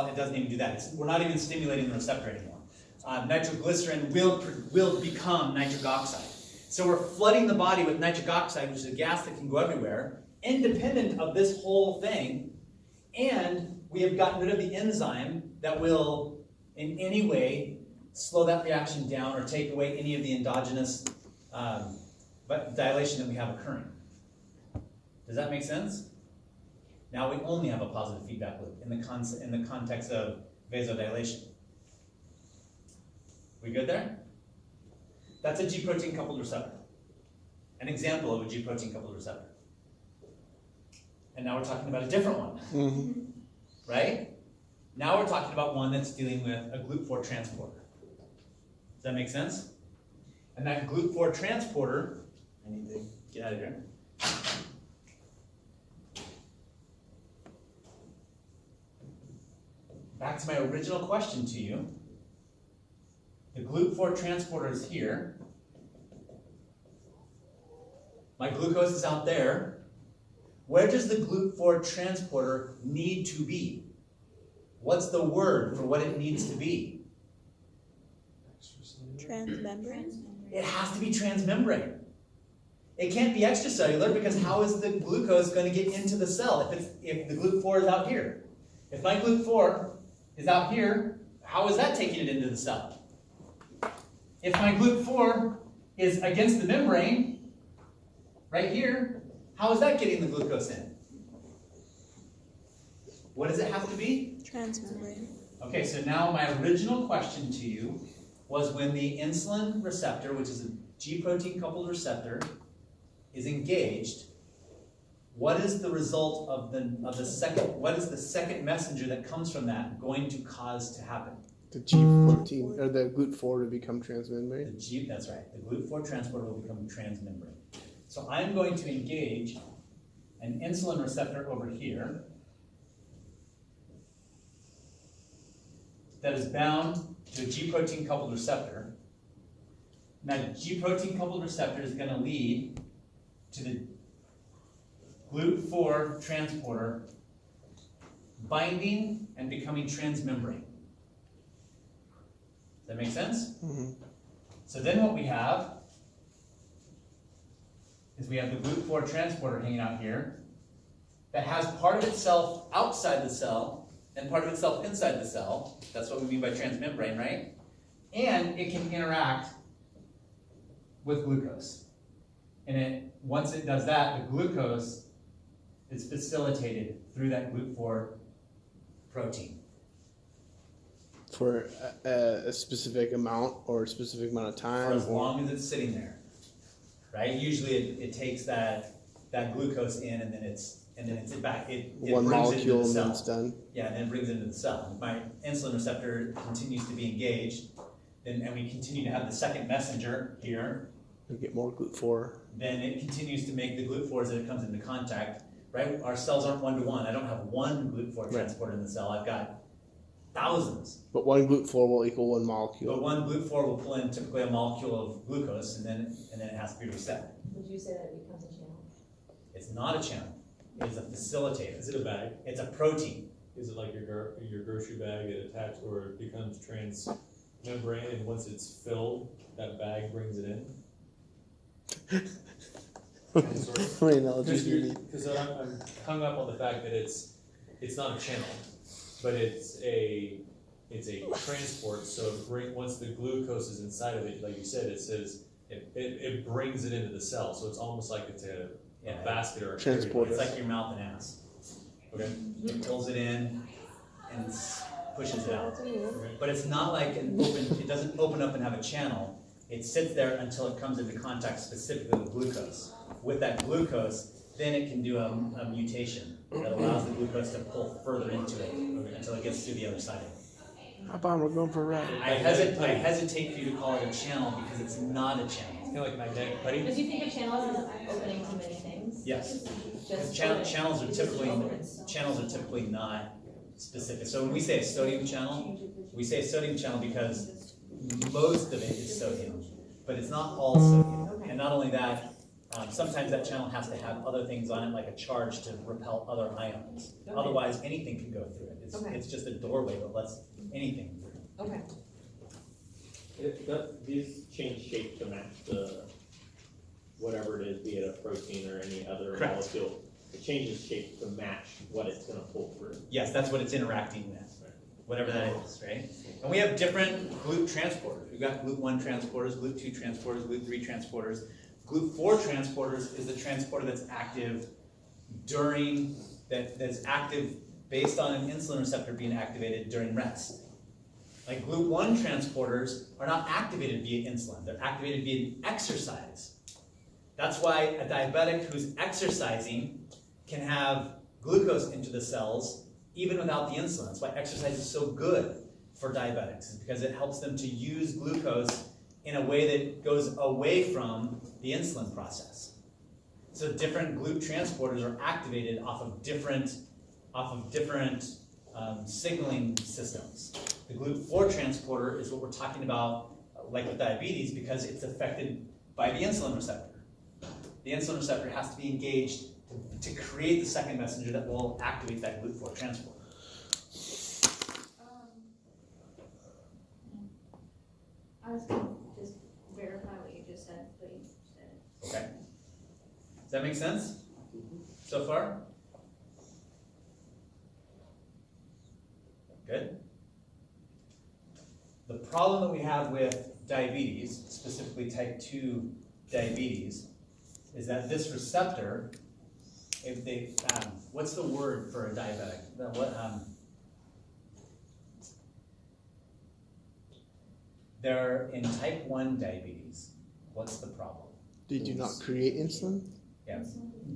well, it doesn't even do that. We're not even stimulating the receptor anymore. Nitroglycerin will become nitric oxide. So we're flooding the body with nitric oxide, which is a gas that can go everywhere, independent of this whole thing, and we have gotten rid of the enzyme that will, in any way, slow that reaction down or take away any of the endogenous dilation that we have occurring. Does that make sense? Now we only have a positive feedback loop in the context of vasodilation. We good there? That's a G protein coupled receptor. An example of a G protein coupled receptor. And now we're talking about a different one. Mm-hmm. Right? Now we're talking about one that's dealing with a GLUT4 transporter. Does that make sense? And that GLUT4 transporter, I need to get out of here. Back to my original question to you. The GLUT4 transporter is here. My glucose is out there. Where does the GLUT4 transporter need to be? What's the word for what it needs to be? Transmembrane? It has to be transmembrane. It can't be extracellular because how is the glucose going to get into the cell if the GLUT4 is out here? If my GLUT4 is out here, how is that taking it into the cell? If my GLUT4 is against the membrane, right here, how is that getting the glucose in? What does it have to be? Transmembrane. Okay, so now my original question to you was when the insulin receptor, which is a G protein coupled receptor, is engaged, what is the result of the second, what is the second messenger that comes from that going to cause to happen? The G protein, or the GLUT4 to become transmembrane? That's right. The GLUT4 transporter will become transmembrane. So I'm going to engage an insulin receptor over here that is bound to a G protein coupled receptor. Now the G protein coupled receptor is going to lead to the GLUT4 transporter binding and becoming transmembrane. Does that make sense? Mm-hmm. So then what we have is we have the GLUT4 transporter hanging out here that has part of itself outside the cell and part of itself inside the cell. That's what we mean by transmembrane, right? And it can interact with glucose. And once it does that, the glucose is facilitated through that GLUT4 protein. For a specific amount or a specific amount of time? For as long as it's sitting there, right? Usually it takes that glucose in and then it's back. It one brings it into molecule the and cell. then it's done? Yeah, and then it brings it into the cell. My insulin receptor continues to be engaged, and we continue to have the second messenger here. You get more GLUT4. Then it continues to make the GLUT4s that it comes into contact, right? Our cells aren't one-to-one. I don't have one GLUT4 transporter in the cell. I've got thousands. But one GLUT4 will equal one But molecule. one GLUT4 will pull in typically a molecule of glucose, and then it has to be reset. Would you say that it becomes a channel? It's not a channel. It is a facilitator. Is it a bag? It's a protein. Is it like your grocery bag that attached or it becomes transmembrane and once it's filled, that bag brings it in? How many analogies do you need? Because I'm hung up on the fact that it's not a channel, but it's a transport. So once the glucose is inside of it, like you said, it brings it into the cell. So it's almost like it's a basket or a Transport. It's like your mouth and ass. Okay. It pulls it in and pushes it out. Okay. But it's not like it doesn't open up and have a channel. It sits there until it comes into contact specifically with glucose. With that glucose, then it can do a mutation that allows the glucose to pull further into it until it gets to the other side of it. How about we're going for a ride? I hesitate for you to call it a channel because it's not a channel. Kind of like magnetic putty. But do you think a channel is opening to many things? Yes. Just Channels are typically not specific. So when we say a sodium channel, we say a sodium channel because most of it is sodium, but it's not all sodium. Okay. And not only that, sometimes that channel has to have other things on it, like a charge to repel other ions. Okay. Otherwise, anything can go through it. Okay. It's just a doorway that lets anything through. Okay. These change shape to match the, whatever it is, be it a protein or any other Correct. molecule. It changes shape to match what it's gonna pull through. Yes, that's what it's interacting with, whatever that is, right? And we have different GLUT transporters. We've got GLUT1 transporters, GLUT2 transporters, GLUT3 transporters. GLUT4 transporters is the transporter that's active during, that's active based on an insulin receptor being activated during rest. Like GLUT1 transporters are not activated via insulin, they're activated via exercise. That's why a diabetic who's exercising can have glucose into the cells even without the insulin. That's why exercise is so good for diabetics, is because it helps them to use glucose in a way that goes away from the insulin process. So different GLUT transporters are activated off of different signaling systems. The GLUT4 transporter is what we're talking about, like with diabetes, because it's affected by the insulin receptor. The insulin receptor has to be engaged to create the second messenger that will activate that GLUT4 transporter. I was gonna just verify what you just said, but you said it. Okay? Does that make sense so far? Good. The problem that we have with diabetes, specifically type 2 diabetes, is that this receptor, if they, what's the word for a diabetic? They're in type 1 diabetes. What's the problem? Did you not create insulin? Yeah,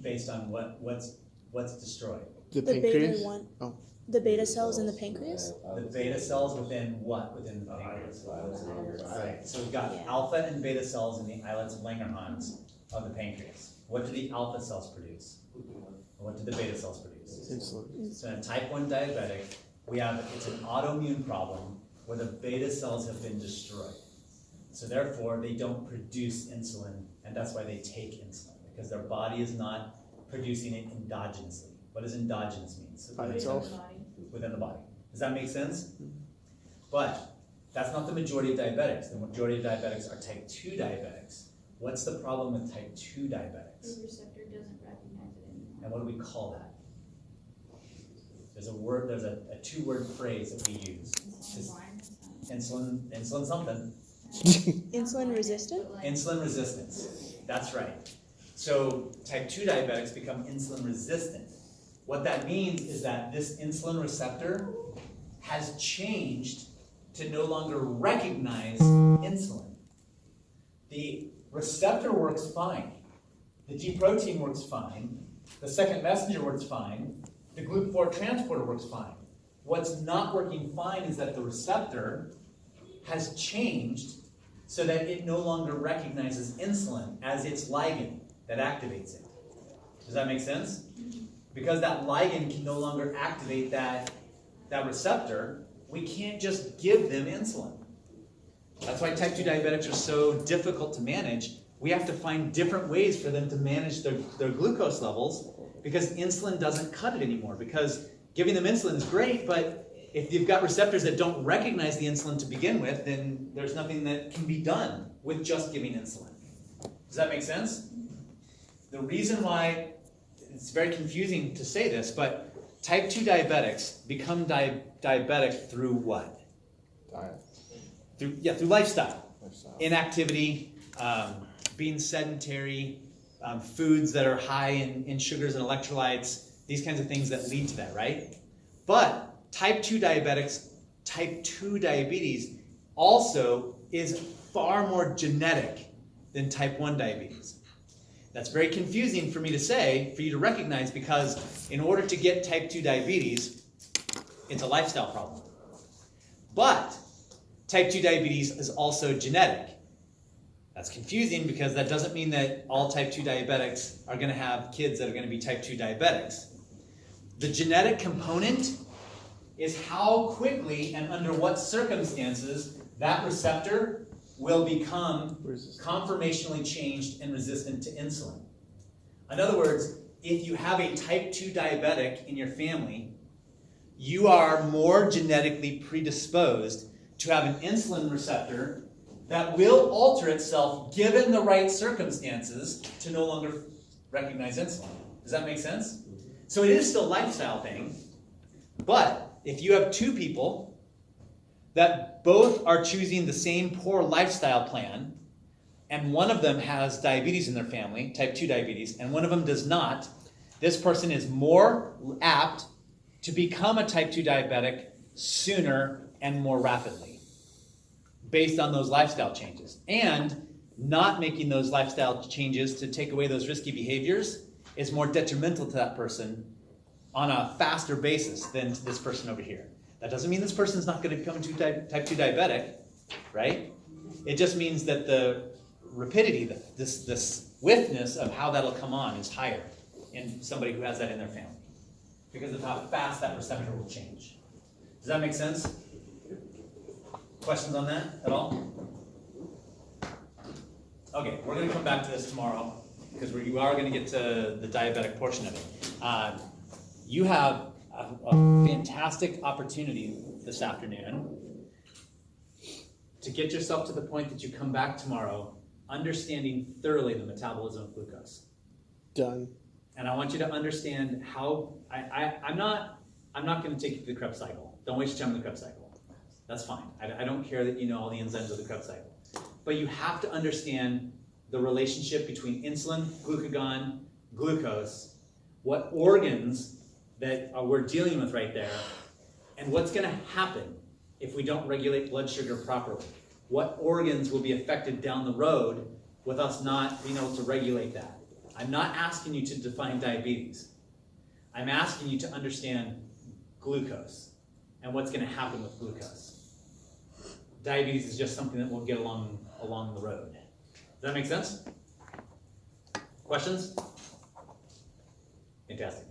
based on what's destroyed? The The beta pancreas? one. Oh. The beta cells in the pancreas? The beta cells within what? Within the pancreas. Right, so we've got Yeah. alpha and beta cells in the islets of Langerhans of the pancreas. What do the alpha cells produce? And what do the beta cells produce? Insulin. So in a type 1 diabetic, it's an autoimmune problem where the beta cells have been destroyed. So therefore, they don't produce insulin, and that's why they take insulin, because their body is not producing it endogenously. What does endogenous mean? So By they- itself? within the body. Does that make sense? But that's not the majority of diabetics. The majority of diabetics are type 2 diabetics. What's the problem with type 2 diabetics? The receptor doesn't recognize it anymore. And what do we call that? There's a word, there's a 2-word phrase that we use. It's insulin something. Insulin resistant? Insulin resistance. That's right. So type 2 diabetics become insulin resistant. What that means is that this insulin receptor has changed to no longer recognize insulin. The receptor works fine. The G protein works fine. The second messenger works fine. The GLUT4 transporter works fine. What's not working fine is that the receptor has changed so that it no longer recognizes insulin as its ligand that activates it. Does that make sense? Because that ligand can no longer activate that receptor, we can't just give them insulin. That's why type 2 diabetics are so difficult to manage. We have to find different ways for them to manage their glucose levels, because insulin doesn't cut it anymore. Because giving them insulin is great, but if you've got receptors that don't recognize the insulin to begin with, then there's nothing that can be done with just giving insulin. Does that make sense? The reason why it's very confusing to say this, but type 2 diabetics become diabetic through what? Diet. Through lifestyle. Inactivity, being sedentary, foods that are high in sugars and electrolytes, these kinds of things that lead to that, right? But type 2 diabetics, type 2 diabetes also is far more genetic than type 1 diabetes. That's very confusing for me to say, for you to recognize, because in order to get type 2 diabetes, it's a lifestyle problem. But type 2 diabetes is also genetic. That's confusing because that doesn't mean that all type 2 diabetics are going to have kids that are going to be type 2 diabetics. The genetic component is how quickly and under what circumstances that receptor will become conformationally changed and resistant to insulin. In other words, if you have a type 2 diabetic in your family, you are more genetically predisposed to have an insulin receptor that will alter itself given the right circumstances to no longer recognize insulin. Does that make sense? So it is still a lifestyle thing, but if you have two people that both are choosing the same poor lifestyle plan, and one of them has diabetes in their family, type 2 diabetes, and one of them does not, this person is more apt to become a type 2 diabetic sooner and more rapidly, based on those lifestyle changes. And not making those lifestyle changes to take away those risky behaviors is more detrimental to that person on a faster basis than to this person over here. That doesn't mean this person's not going to become a type 2 diabetic, right? It just means that the rapidity, this swiftness of how that'll come on is higher in somebody who has that in their family because of how fast that receptor will change. Does that make sense? Questions on that at all? Okay, we're going to come back to this tomorrow because you are going to get to the diabetic portion of it. You have a fantastic opportunity this afternoon to get yourself to the point that you come back tomorrow understanding thoroughly the metabolism of glucose. Done. And I want you to understand how, I'm not going to take you through the Krebs cycle. Don't waste your time in the Krebs cycle. That's fine. I don't care that you know all the enzymes of the Krebs cycle. But you have to understand the relationship between insulin, glucagon, glucose, what organs that we're dealing with right there, and what's going to happen if we don't regulate blood sugar properly. What organs will be affected down the road with us not being able to regulate that. I'm not asking you to define diabetes. I'm asking you to understand glucose and what's going to happen with glucose. Diabetes is just something that we'll get along the road. Does that make sense? Questions? Fantastic.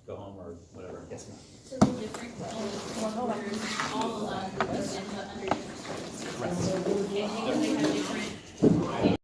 Go home or whatever. Yes, ma'am. So the different transporters all allow glucose input under different circumstances. Right. Okay, because they have